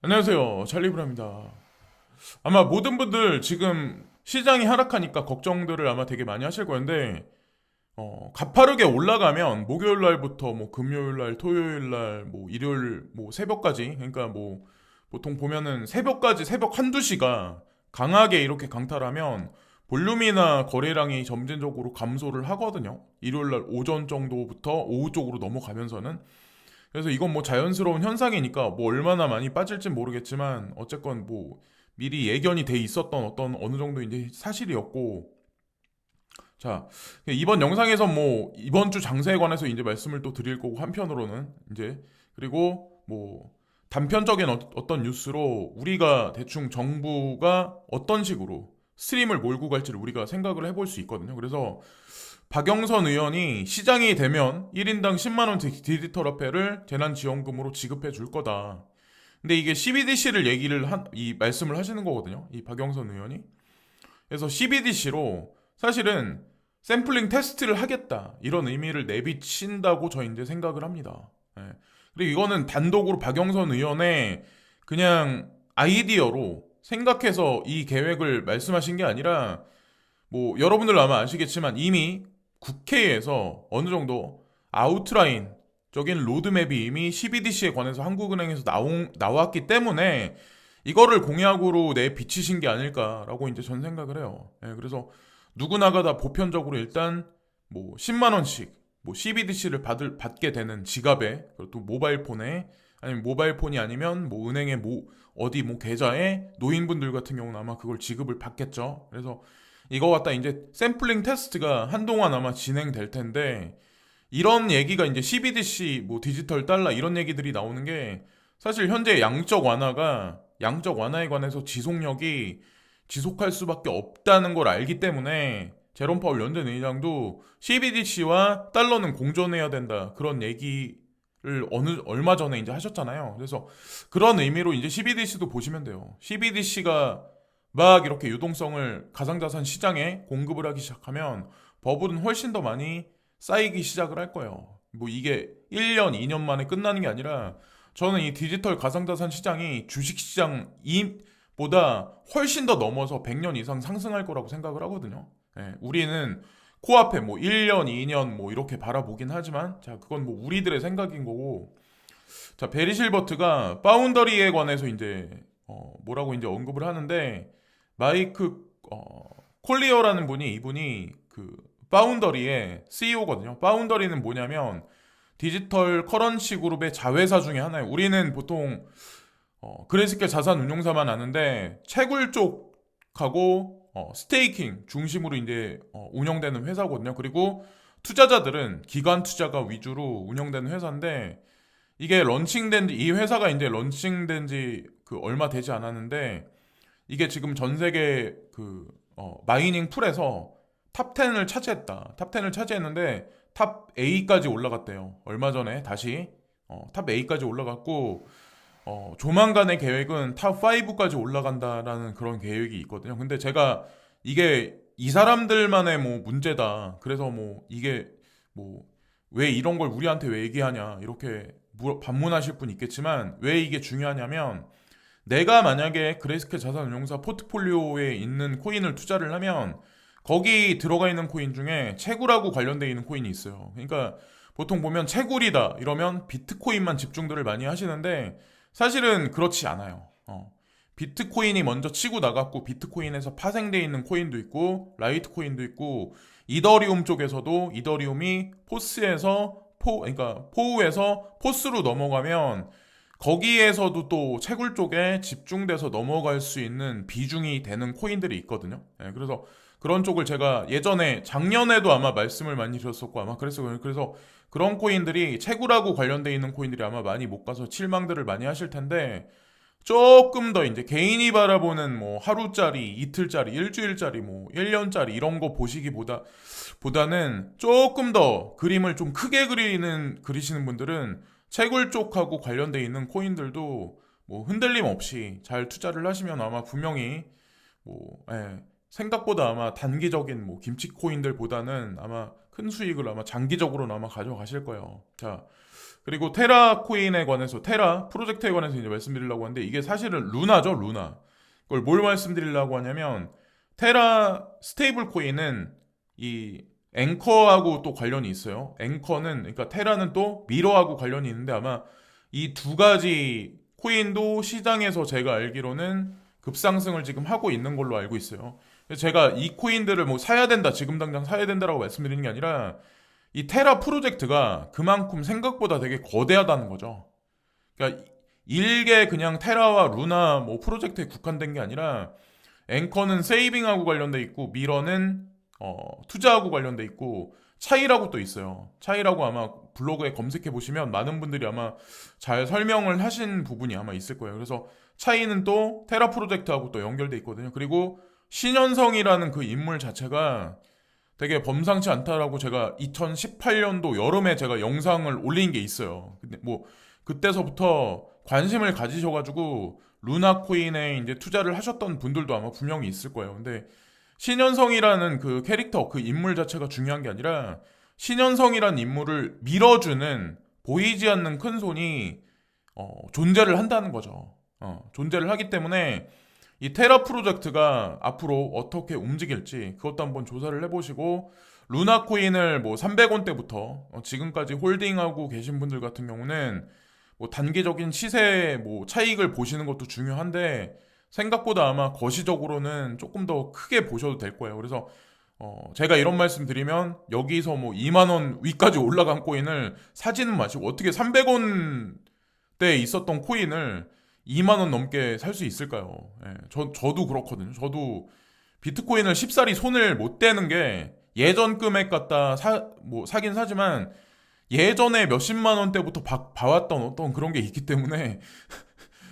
안녕하세요. 찰리브라입니다. 아마 모든 분들 지금 시장이 하락하니까 걱정들을 아마 되게 많이 하실 건데, 가파르게 올라가면 목요일 날부터 뭐 금요일 날, 토요일 날, 뭐 일요일 뭐 새벽까지, 그러니까 뭐 보통 보면은 새벽까지 새벽 한두 시가 강하게 이렇게 강탈하면 볼륨이나 거래량이 점진적으로 감소를 하거든요. 일요일 날 오전 정도부터 오후 쪽으로 넘어가면서는. 그래서 이건 뭐 자연스러운 현상이니까 뭐 얼마나 많이 빠질진 모르겠지만 어쨌건 뭐 미리 예견이 돼 있었던 어떤 어느 정도 이제 사실이었고. 자, 이번 영상에서 뭐 이번 주 장세에 관해서 이제 말씀을 또 드릴 거고, 한편으로는 이제 그리고 뭐 단편적인 어떤 뉴스로 우리가 대충 정부가 어떤 식으로 스트림을 몰고 갈지를 우리가 생각을 해볼 수 있거든요. 그래서 박영선 의원이 시장이 되면 1인당 10만 원 디지털 화폐를 재난지원금으로 지급해 줄 거다. 근데 이게 CBDC를 이 말씀을 하시는 거거든요. 이 박영선 의원이. 그래서 CBDC로 사실은 샘플링 테스트를 하겠다, 이런 의미를 내비친다고 저 이제 생각을 합니다. 예. 그리고 이거는 단독으로 박영선 의원의 그냥 아이디어로 생각해서 이 계획을 말씀하신 게 아니라, 뭐 여러분들 아마 아시겠지만 이미 국회에서 어느 정도 아웃라인적인 로드맵이 이미 CBDC에 관해서 한국은행에서 나왔기 때문에 이거를 공약으로 내비치신 게 아닐까라고 이제 전 생각을 해요. 예, 그래서 누구나가 다 보편적으로 일단 뭐 10만 원씩 뭐 CBDC를 받게 되는 지갑에, 그리고 또 모바일폰에, 아니면 모바일폰이 아니면 뭐 은행의 어디 뭐 계좌에 노인분들 같은 경우는 아마 그걸 지급을 받겠죠. 그래서 이거 갖다 이제 샘플링 테스트가 한동안 아마 진행될 텐데, 이런 얘기가 이제 CBDC 뭐 디지털 달러 이런 얘기들이 나오는 게 사실 현재 양적 완화에 관해서 지속력이 지속할 수밖에 없다는 걸 알기 때문에 제롬 파월 연준 의장도 CBDC와 달러는 공존해야 된다, 그런 얘기를 얼마 전에 이제 하셨잖아요. 그래서 그런 의미로 이제 CBDC도 보시면 돼요. CBDC가 막 이렇게 유동성을 가상자산 시장에 공급을 하기 시작하면 버블은 훨씬 더 많이 쌓이기 시작을 할 거예요. 뭐 이게 1년, 2년 만에 끝나는 게 아니라, 저는 이 디지털 가상자산 시장이 주식시장보다 훨씬 더 넘어서 100년 이상 상승할 거라고 생각을 하거든요. 예, 우리는 코앞에 뭐 1년, 2년 뭐 이렇게 바라보긴 하지만, 자, 그건 뭐 우리들의 생각인 거고. 자, 베리 실버트가 파운더리에 관해서 이제 뭐라고 이제 언급을 하는데, 마이크 콜리어라는 분이, 이분이 그 파운더리의 CEO거든요. 파운더리는 뭐냐면 디지털 커런시 그룹의 자회사 중에 하나예요. 우리는 보통 그레이스케일 자산 운용사만 아는데, 채굴 쪽하고 스테이킹 중심으로 이제 운영되는 회사거든요. 그리고 투자자들은 기관 투자가 위주로 운영되는 회사인데, 이게 이 회사가 이제 런칭된 지 그 얼마 되지 않았는데, 이게 지금 전 세계 그 마이닝 풀에서 탑 10을 차지했다. 탑 10을 차지했는데 탑 A까지 올라갔대요. 얼마 전에 다시 탑 A까지 올라갔고, 조만간의 계획은 탑 5까지 올라간다라는 그런 계획이 있거든요. 근데 제가 이게 이 사람들만의 뭐 문제다, 그래서 뭐 이게 뭐 왜 이런 걸 우리한테 왜 얘기하냐, 이렇게 반문하실 분 있겠지만, 왜 이게 중요하냐면, 내가 만약에 그레이스케일 자산운용사 포트폴리오에 있는 코인을 투자를 하면 거기 들어가 있는 코인 중에 채굴하고 관련되어 있는 코인이 있어요. 그러니까 보통 보면 채굴이다 이러면 비트코인만 집중들을 많이 하시는데, 사실은 그렇지 않아요. 비트코인이 먼저 치고 나갔고, 비트코인에서 파생되어 있는 코인도 있고, 라이트 코인도 있고, 이더리움 쪽에서도 이더리움이 그러니까 포우에서 포스로 넘어가면 거기에서도 또 채굴 쪽에 집중돼서 넘어갈 수 있는 비중이 되는 코인들이 있거든요. 예, 그래서 그런 쪽을 제가 예전에 작년에도 아마 말씀을 많이 드렸었고, 아마 그래서 그런 코인들이, 채굴하고 관련돼 있는 코인들이 아마 많이 못 가서 실망들을 많이 하실 텐데, 조금 더 이제 개인이 바라보는 뭐 하루짜리, 이틀짜리, 일주일짜리, 뭐 1년짜리 이런 거 보다는 조금 더 그림을 좀 크게 그리시는 분들은 채굴 쪽하고 관련돼 있는 코인들도 뭐 흔들림 없이 잘 투자를 하시면 아마 분명히 뭐 생각보다 아마 단기적인 뭐 김치 코인들보다는 아마 큰 수익을 아마 장기적으로는 아마 가져가실 거예요. 자, 그리고 테라 코인에 관해서, 테라 프로젝트에 관해서 이제 말씀드리려고 하는데, 이게 사실은 루나죠, 루나. 그걸 뭘 말씀드리려고 하냐면, 테라 스테이블 코인은 이 앵커하고 또 관련이 있어요. 앵커는, 그러니까 테라는 또 미러하고 관련이 있는데, 아마 이 두 가지 코인도 시장에서 제가 알기로는 급상승을 지금 하고 있는 걸로 알고 있어요. 그래서 제가 이 코인들을 뭐 사야 된다, 지금 당장 사야 된다라고 말씀드리는 게 아니라, 이 테라 프로젝트가 그만큼 생각보다 되게 거대하다는 거죠. 그러니까 일개 그냥 테라와 루나 뭐 프로젝트에 국한된 게 아니라, 앵커는 세이빙하고 관련돼 있고, 미러는 투자하고 관련돼 있고, 차이라고 또 있어요. 차이라고 아마 블로그에 검색해 보시면 많은 분들이 아마 잘 설명을 하신 부분이 아마 있을 거예요. 그래서 차이는 또 테라 프로젝트하고 또 연결돼 있거든요. 그리고 신현성이라는 그 인물 자체가 되게 범상치 않다라고, 제가 2018년도 여름에 제가 영상을 올린 게 있어요. 근데 뭐 그때서부터 관심을 가지셔가지고 루나 코인에 이제 투자를 하셨던 분들도 아마 분명히 있을 거예요. 근데 신현성이라는 그 캐릭터, 그 인물 자체가 중요한 게 아니라, 신현성이라는 인물을 밀어주는 보이지 않는 큰 손이 존재를 한다는 거죠. 존재를 하기 때문에 이 테라 프로젝트가 앞으로 어떻게 움직일지 그것도 한번 조사를 해보시고, 루나 코인을 뭐 300원대부터 지금까지 홀딩하고 계신 분들 같은 경우는 뭐 단기적인 시세 뭐 차익을 보시는 것도 중요한데, 생각보다 아마 거시적으로는 조금 더 크게 보셔도 될 거예요. 그래서 제가 이런 말씀 드리면, 여기서 뭐 2만 원 위까지 올라간 코인을 사지는 마시고, 어떻게 300원대에 있었던 코인을 2만 원 넘게 살 수 있을까요? 예, 저도 그렇거든요. 저도 비트코인을 쉽사리 손을 못 대는 게, 예전 금액 갖다 뭐 사긴 사지만 예전에 몇십만 원대부터 봐왔던 어떤 그런 게 있기 때문에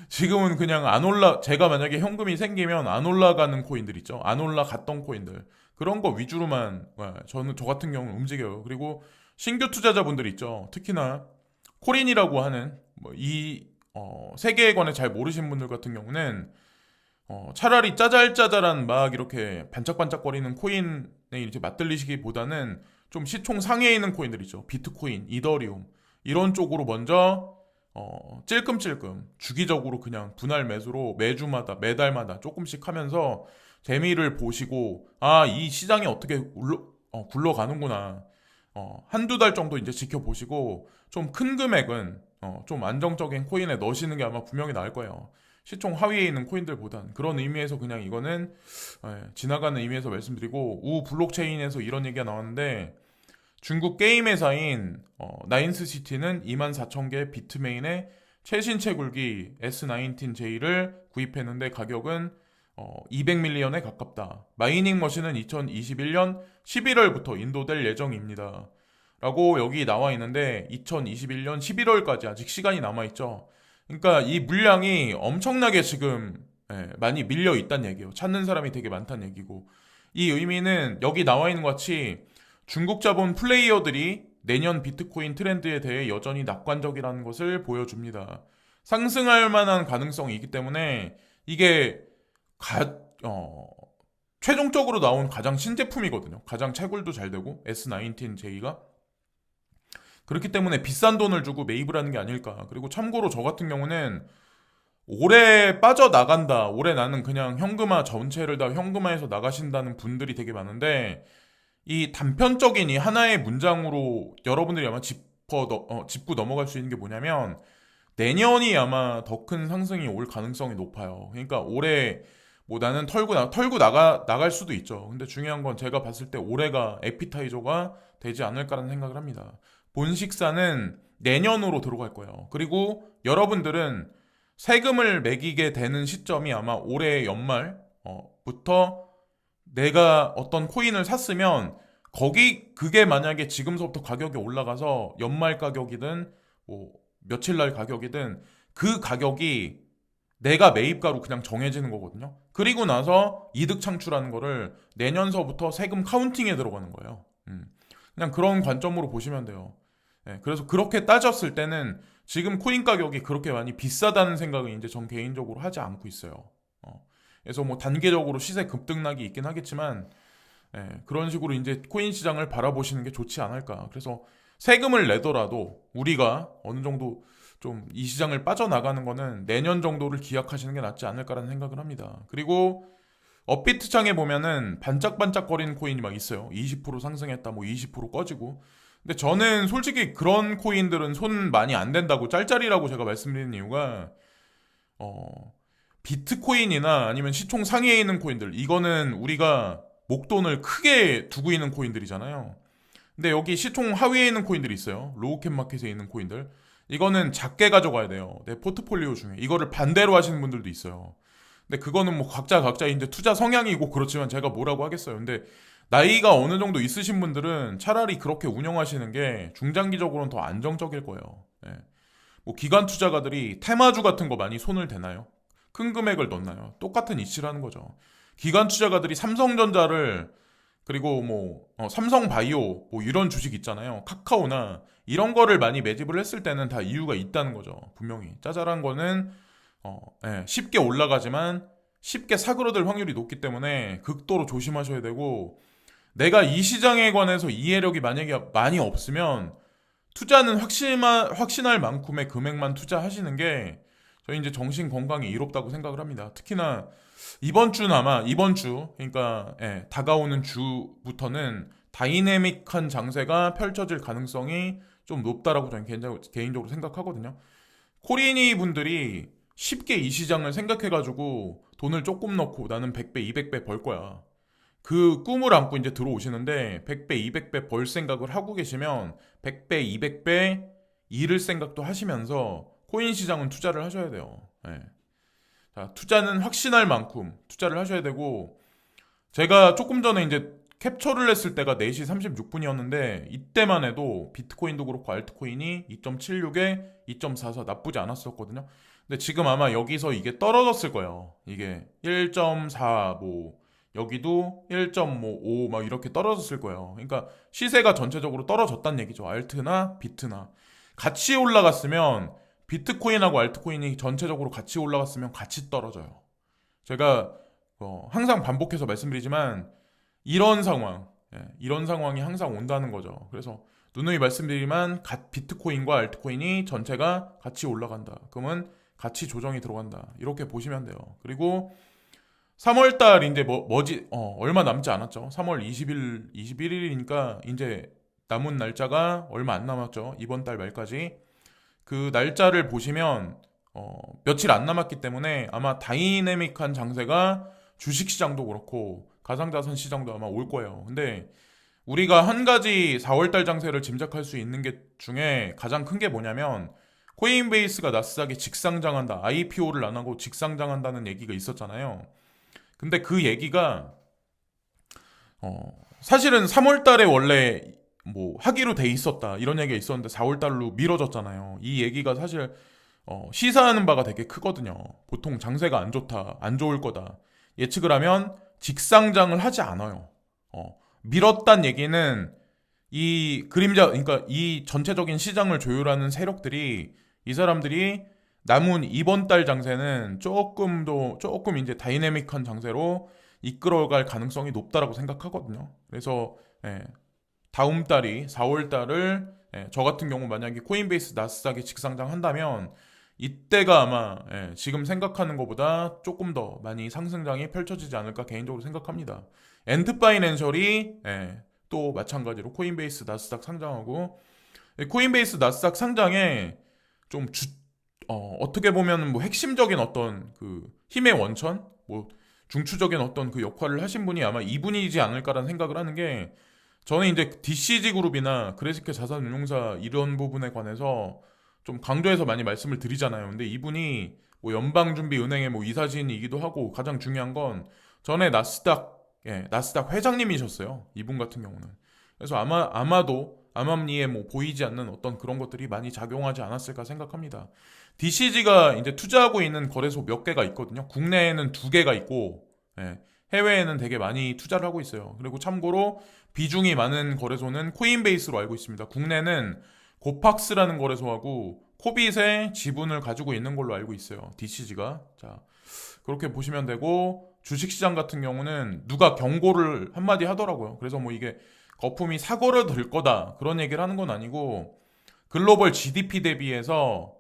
지금은 그냥 안 올라, 제가 만약에 현금이 생기면 안 올라가는 코인들 있죠. 안 올라갔던 코인들. 그런 거 위주로만, 저 같은 경우는 움직여요. 그리고 신규 투자자분들 있죠. 특히나 코린이라고 하는, 이 세계에 관해 잘 모르신 분들 같은 경우는 차라리 짜잘짜잘한 막 이렇게 반짝반짝거리는 코인에 이렇게 맞들리시기보다는 좀 시총 상위에 있는 코인들 있죠. 비트코인, 이더리움 이런 쪽으로 먼저 찔끔찔끔 주기적으로 그냥 분할 매수로 매주마다 매달마다 조금씩 하면서 재미를 보시고, 아, 이 시장이 어떻게 굴러가는구나, 한두 달 정도 이제 지켜보시고 좀 큰 금액은 좀 안정적인 코인에 넣으시는 게 아마 분명히 나을 거예요. 시총 하위에 있는 코인들보단. 그런 의미에서 그냥 이거는 지나가는 의미에서 말씀드리고, 우 블록체인에서 이런 얘기가 나왔는데, 중국 게임 회사인 나인스시티는 24,000개 비트메인의 최신 채굴기 S19J를 구입했는데 가격은 200밀리언에 가깝다. 마이닝 머신은 2021년 11월부터 인도될 예정입니다. 라고 여기 나와 있는데, 2021년 11월까지 아직 시간이 남아있죠. 그러니까 이 물량이 엄청나게 지금 많이 밀려 있다는 얘기예요. 찾는 사람이 되게 많다는 얘기고, 이 의미는 여기 나와 있는 것 같이 중국 자본 플레이어들이 내년 비트코인 트렌드에 대해 여전히 낙관적이라는 것을 보여줍니다. 상승할 만한 가능성이 있기 때문에 이게 최종적으로 나온 가장 신제품이거든요. 가장 채굴도 잘 되고, S19J가. 그렇기 때문에 비싼 돈을 주고 매입을 하는 게 아닐까. 그리고 참고로 저 같은 경우는 올해 빠져나간다, 올해 나는 그냥 현금화 전체를 다 현금화해서 나가신다는 분들이 되게 많은데, 이 단편적인 이 하나의 문장으로 여러분들이 아마 짚고 넘어갈 수 있는 게 뭐냐면, 내년이 아마 더 큰 상승이 올 가능성이 높아요. 그러니까 올해 뭐 나는 털고 나갈 수도 있죠. 근데 중요한 건 제가 봤을 때 올해가 에피타이저가 되지 않을까라는 생각을 합니다. 본식사는 내년으로 들어갈 거예요. 그리고 여러분들은 세금을 매기게 되는 시점이 아마 올해 연말부터, 내가 어떤 코인을 샀으면 그게 만약에 지금서부터 가격이 올라가서 연말 가격이든 뭐 며칠 날 가격이든 그 가격이 내가 매입가로 그냥 정해지는 거거든요. 그리고 나서 이득 창출하는 거를 내년서부터 세금 카운팅에 들어가는 거예요. 그냥 그런 관점으로 보시면 돼요. 그래서 그렇게 따졌을 때는 지금 코인 가격이 그렇게 많이 비싸다는 생각은 이제 전 개인적으로 하지 않고 있어요. 그래서 뭐 단계적으로 시세 급등락이 있긴 하겠지만, 그런 식으로 이제 코인 시장을 바라보시는 게 좋지 않을까. 그래서 세금을 내더라도 우리가 어느 정도 좀 이 시장을 빠져나가는 거는 내년 정도를 기약하시는 게 낫지 않을까라는 생각을 합니다. 그리고 업비트 창에 보면은 반짝반짝거리는 코인이 막 있어요. 20% 상승했다, 뭐 20% 꺼지고. 근데 저는 솔직히 그런 코인들은 손 많이 안 된다고 짤짤이라고 제가 말씀드리는 이유가 어, 비트코인이나 아니면 시총 상위에 있는 코인들 이거는 우리가 목돈을 크게 두고 있는 코인들이잖아요. 근데 여기 시총 하위에 있는 코인들이 있어요. 로우캡 마켓에 있는 코인들. 이거는 작게 가져가야 돼요. 내 포트폴리오 중에. 이거를 반대로 하시는 분들도 있어요. 근데 그거는 뭐 각자 이제 투자 성향이고 그렇지만 제가 뭐라고 하겠어요. 근데 나이가 어느 정도 있으신 분들은 차라리 그렇게 운영하시는 게 중장기적으로는 더 안정적일 거예요. 예. 뭐 기관 투자가들이 테마주 같은 거 많이 손을 대나요? 큰 금액을 넣나요? 똑같은 이치라는 거죠. 기관 투자가들이 삼성전자를 그리고 뭐 삼성바이오 뭐 이런 주식 있잖아요. 카카오나 이런 거를 많이 매집을 했을 때는 다 이유가 있다는 거죠. 분명히 짜잘한 거는 쉽게 올라가지만 쉽게 사그러들 확률이 높기 때문에 극도로 조심하셔야 되고 내가 이 시장에 관해서 이해력이 만약에 많이 없으면 투자는 확신할 만큼의 금액만 투자하시는 게 저희 이제 정신 건강에 이롭다고 생각을 합니다. 특히나 이번 주는 아마 이번 주 그러니까 다가오는 주부터는 다이내믹한 장세가 펼쳐질 가능성이 좀 높다라고 저는 개인적으로 생각하거든요. 코리니 분들이 쉽게 이 시장을 생각해가지고 돈을 조금 넣고 나는 100배, 200배 벌 거야. 그 꿈을 안고 이제 들어오시는데 100배, 200배 벌 생각을 하고 계시면 100배, 200배 잃을 생각도 하시면서 코인 시장은 투자를 하셔야 돼요. 예. 자, 투자는 확신할 만큼 투자를 하셔야 되고 제가 조금 전에 이제 캡처를 했을 때가 4시 36분이었는데 이때만 해도 비트코인도 그렇고 알트코인이 2.76에 2.44 나쁘지 않았었거든요. 근데 지금 아마 여기서 이게 떨어졌을 거예요. 이게 1.4 뭐 여기도 1.5 막 이렇게 떨어졌을 거예요. 그러니까 시세가 전체적으로 떨어졌다는 얘기죠. 알트나 비트나 같이 올라갔으면 비트코인하고 알트코인이 전체적으로 같이 올라갔으면 같이 떨어져요. 제가 항상 반복해서 말씀드리지만 이런 상황이 항상 온다는 거죠. 그래서 누누이 말씀드리지만 비트코인과 알트코인이 전체가 같이 올라간다. 그러면 같이 조정이 들어간다. 이렇게 보시면 돼요. 그리고 3월 달 이제 얼마 남지 않았죠. 3월 21일이니까 이제 남은 날짜가 얼마 안 남았죠. 이번 달 말까지. 그 날짜를 보시면 며칠 안 남았기 때문에 아마 다이내믹한 장세가 주식시장도 그렇고 가상자산 시장도 아마 올 거예요. 근데 우리가 한 가지 4월달 장세를 짐작할 수 있는 게 중에 가장 큰 게 뭐냐면 코인베이스가 나스닥에 직상장한다. IPO를 안 하고 직상장한다는 얘기가 있었잖아요. 근데 그 얘기가 사실은 3월 달에 원래 뭐 하기로 돼 있었다 이런 얘기가 있었는데 4월 달로 미뤄졌잖아요. 이 얘기가 사실 시사하는 바가 되게 크거든요. 보통 장세가 안 좋다, 안 좋을 거다 예측을 하면 직상장을 하지 않아요. 미뤘단 얘기는 이 그림자, 그러니까 이 전체적인 시장을 조율하는 세력들이 이 사람들이 남은 이번 달 장세는 조금 이제 다이내믹한 장세로 이끌어갈 가능성이 높다라고 생각하거든요. 그래서 다음 달이 4월 달을 저 같은 경우 만약에 코인베이스 나스닥이 직상장 한다면 이때가 아마 지금 생각하는 것보다 조금 더 많이 상승장이 펼쳐지지 않을까 개인적으로 생각합니다. 엔트파이낸셜이 또 마찬가지로 코인베이스 나스닥 상장하고 코인베이스 나스닥 상장에 좀 어떻게 보면 뭐 핵심적인 어떤 그 힘의 원천, 뭐 중추적인 어떤 그 역할을 하신 분이 아마 이분이지 않을까라는 생각을 하는 게 저는 이제 DCG 그룹이나 그레스케 자산운용사 이런 부분에 관해서 좀 강조해서 많이 말씀을 드리잖아요. 근데 이분이 뭐 연방준비은행의 뭐 이사진이기도 하고 가장 중요한 건 전에 나스닥 회장님이셨어요. 이분 같은 경우는. 그래서 아마도 암암리에 뭐 보이지 않는 어떤 그런 것들이 많이 작용하지 않았을까 생각합니다. DCG가 이제 투자하고 있는 거래소 몇 개가 있거든요. 국내에는 2개가 있고, 해외에는 되게 많이 투자를 하고 있어요. 그리고 참고로 비중이 많은 거래소는 코인베이스로 알고 있습니다. 국내는 고팍스라는 거래소하고 코빗의 지분을 가지고 있는 걸로 알고 있어요. DCG가. 자, 그렇게 보시면 되고 주식시장 같은 경우는 누가 경고를 한마디 하더라고요. 그래서 뭐 이게 거품이 사고를 들 거다 그런 얘기를 하는 건 아니고 글로벌 GDP 대비해서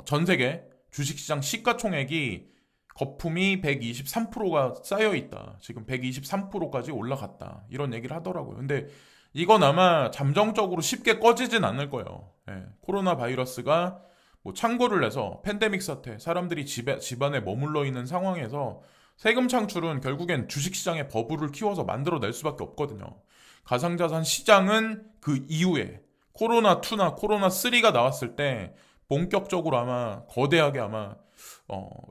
전 세계 주식시장 시가총액이 거품이 123%가 쌓여 있다. 지금 123%까지 올라갔다. 이런 얘기를 하더라고요. 근데 이건 아마 잠정적으로 쉽게 꺼지진 않을 거예요. 예, 코로나 바이러스가 뭐 창궐을 해서 팬데믹 사태, 사람들이 집안에 머물러 있는 상황에서 세금 창출은 결국엔 주식시장의 버블을 키워서 만들어낼 수밖에 없거든요. 가상자산 시장은 그 이후에 코로나2나 코로나3가 나왔을 때 본격적으로 아마 거대하게 아마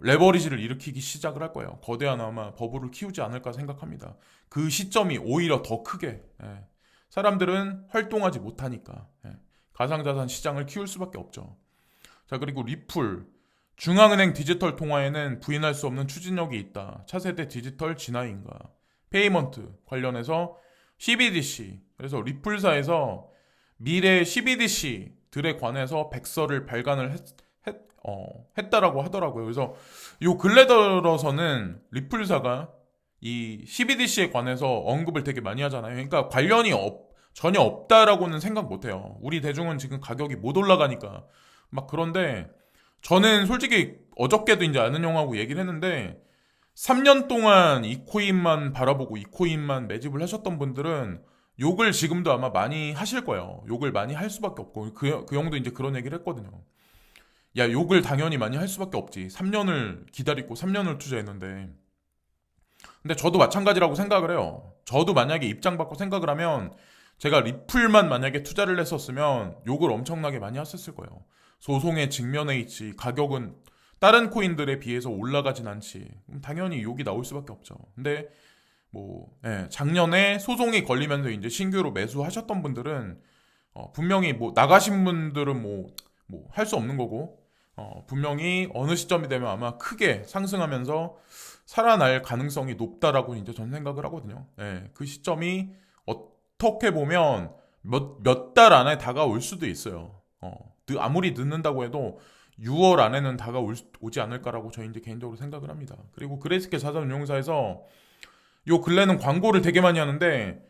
레버리지를 일으키기 시작을 할 거예요. 거대한 아마 버블을 키우지 않을까 생각합니다. 그 시점이 오히려 더 크게 사람들은 활동하지 못하니까 가상자산 시장을 키울 수밖에 없죠. 자, 그리고 리플 중앙은행 디지털 통화에는 부인할 수 없는 추진력이 있다. 차세대 디지털 진화인가. 페이먼트 관련해서 CBDC 그래서 리플사에서 미래 CBDC들에 관해서 백서를 발간을 했다라고 하더라고요. 그래서 요 근래 들어서는 리플사가 이 CBDC에 관해서 언급을 되게 많이 하잖아요. 그러니까 관련이 전혀 없다라고는 생각 못해요. 우리 대중은 지금 가격이 못 올라가니까 막 그런데 저는 솔직히 어저께도 이제 아는 형하고 얘기를 했는데 3년 동안 이 코인만 바라보고 이 코인만 매집을 하셨던 분들은 욕을 지금도 아마 많이 하실 거예요. 욕을 많이 할 수밖에 없고 그 형도 이제 그런 얘기를 했거든요. 야, 욕을 당연히 많이 할 수밖에 없지. 3년을 기다리고 3년을 투자했는데. 근데 저도 마찬가지라고 생각을 해요. 저도 만약에 입장 바꿔 생각을 하면 제가 리플만 만약에 투자를 했었으면 욕을 엄청나게 많이 했었을 거예요. 소송에 직면해 있지. 가격은 다른 코인들에 비해서 올라가진 않지. 그럼 당연히 욕이 나올 수밖에 없죠. 근데 작년에 소송이 걸리면서 이제 신규로 매수하셨던 분들은 분명히 뭐 나가신 분들은 뭐 할 수 없는 거고 분명히 어느 시점이 되면 아마 크게 상승하면서 살아날 가능성이 높다라고 이제 전 생각을 하거든요. 그 시점이 어떻게 보면 몇 달 안에 다가올 수도 있어요. 아무리 늦는다고 해도 6월 안에는 다가오지 않을까라고 저희 이제 개인적으로 생각을 합니다. 그리고 그레이스케일 자산운용사에서 요 근래는 광고를 되게 많이 하는데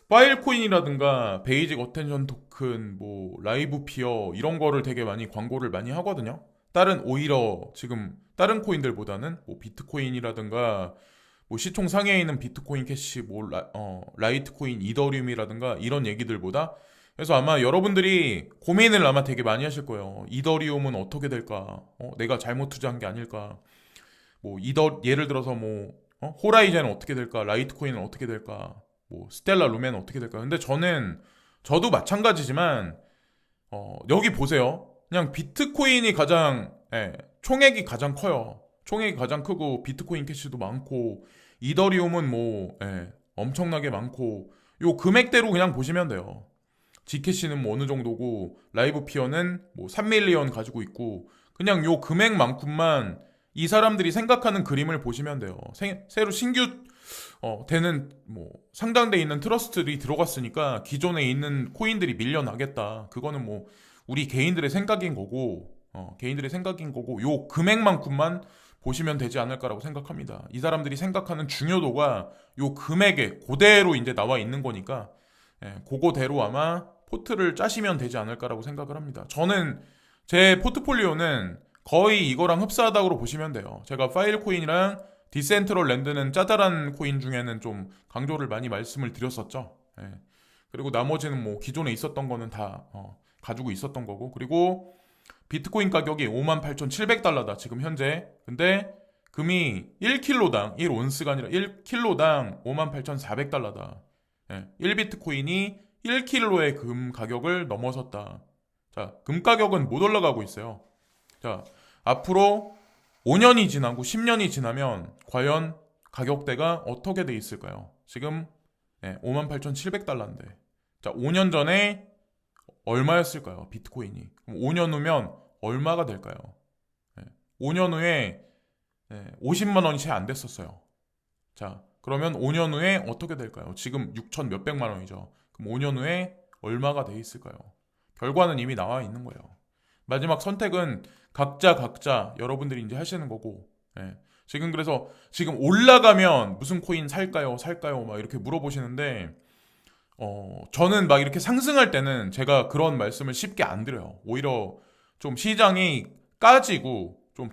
파일코인이라든가 베이직 어텐션 토큰, 뭐 라이브 피어 이런 거를 되게 많이 광고를 많이 하거든요. 오히려 지금 다른 코인들보다는 뭐 비트코인이라든가 뭐 시총 상위에 있는 비트코인 캐시, 뭐 라이트코인, 이더리움이라든가 이런 얘기들보다 그래서 아마 여러분들이 고민을 아마 되게 많이 하실 거예요. 이더리움은 어떻게 될까? 내가 잘못 투자한 게 아닐까? 뭐 예를 들어서 뭐 호라이즌은 어떻게 될까? 라이트코인은 어떻게 될까? 뭐 스텔라 루멘은 어떻게 될까? 근데 저도 마찬가지지만 여기 보세요. 그냥 비트코인이 총액이 가장 커요. 총액이 가장 크고 비트코인 캐시도 많고 이더리움은 엄청나게 많고 요 금액대로 그냥 보시면 돼요. G캐시는 뭐 어느 정도고 라이브 피어는 뭐 3밀리언 가지고 있고 그냥 요 금액만큼만 이 사람들이 생각하는 그림을 보시면 돼요. 새로 신규 되는 뭐 상장돼 있는 트러스트들이 들어갔으니까 기존에 있는 코인들이 밀려나겠다. 그거는 뭐 우리 개인들의 생각인 거고 요 금액만큼만 보시면 되지 않을까라고 생각합니다. 이 사람들이 생각하는 중요도가 요 금액에 그대로 이제 나와 있는 거니까 그거대로 아마 포트를 짜시면 되지 않을까라고 생각을 합니다. 저는 제 포트폴리오는 거의 이거랑 흡사하다고 보시면 돼요. 제가 파일코인이랑 디센트럴 랜드는 짜잘한 코인 중에는 좀 강조를 많이 말씀을 드렸었죠. 그리고 나머지는 뭐 기존에 있었던 거는 다 가지고 있었던 거고 그리고 비트코인 가격이 58,700달러다 지금 현재. 근데 금이 1킬로당 1온스가 아니라 1킬로당 58,400달러다. 1비트코인이 1킬로의 금 가격을 넘어섰다. 자, 금 가격은 못 올라가고 있어요. 자, 앞으로 5년이 지나고 10년이 지나면 과연 가격대가 어떻게 돼 있을까요? 지금 58,700달러인데. 자, 5년 전에 얼마였을까요? 비트코인이. 그럼 5년 후면 얼마가 될까요? 5년 후에 50만 원이 채 안 됐었어요. 자, 그러면 5년 후에 어떻게 될까요? 지금 6천 몇백만 원이죠. 그럼 5년 후에 얼마가 돼 있을까요? 결과는 이미 나와 있는 거예요. 마지막 선택은 각자 여러분들이 이제 하시는 거고. 그래서 지금 올라가면 무슨 코인 살까요? 막 이렇게 물어보시는데 저는 막 이렇게 상승할 때는 제가 그런 말씀을 쉽게 안 드려요. 오히려 좀 시장이 까지고 좀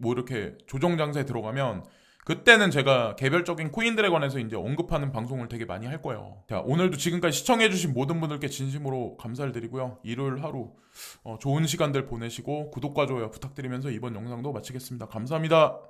뭐 이렇게 조정 장세에 들어가면 그때는 제가 개별적인 코인들에 관해서 이제 언급하는 방송을 되게 많이 할 거예요. 자, 오늘도 지금까지 시청해주신 모든 분들께 진심으로 감사를 드리고요. 일요일 하루 좋은 시간들 보내시고 구독과 좋아요 부탁드리면서 이번 영상도 마치겠습니다. 감사합니다.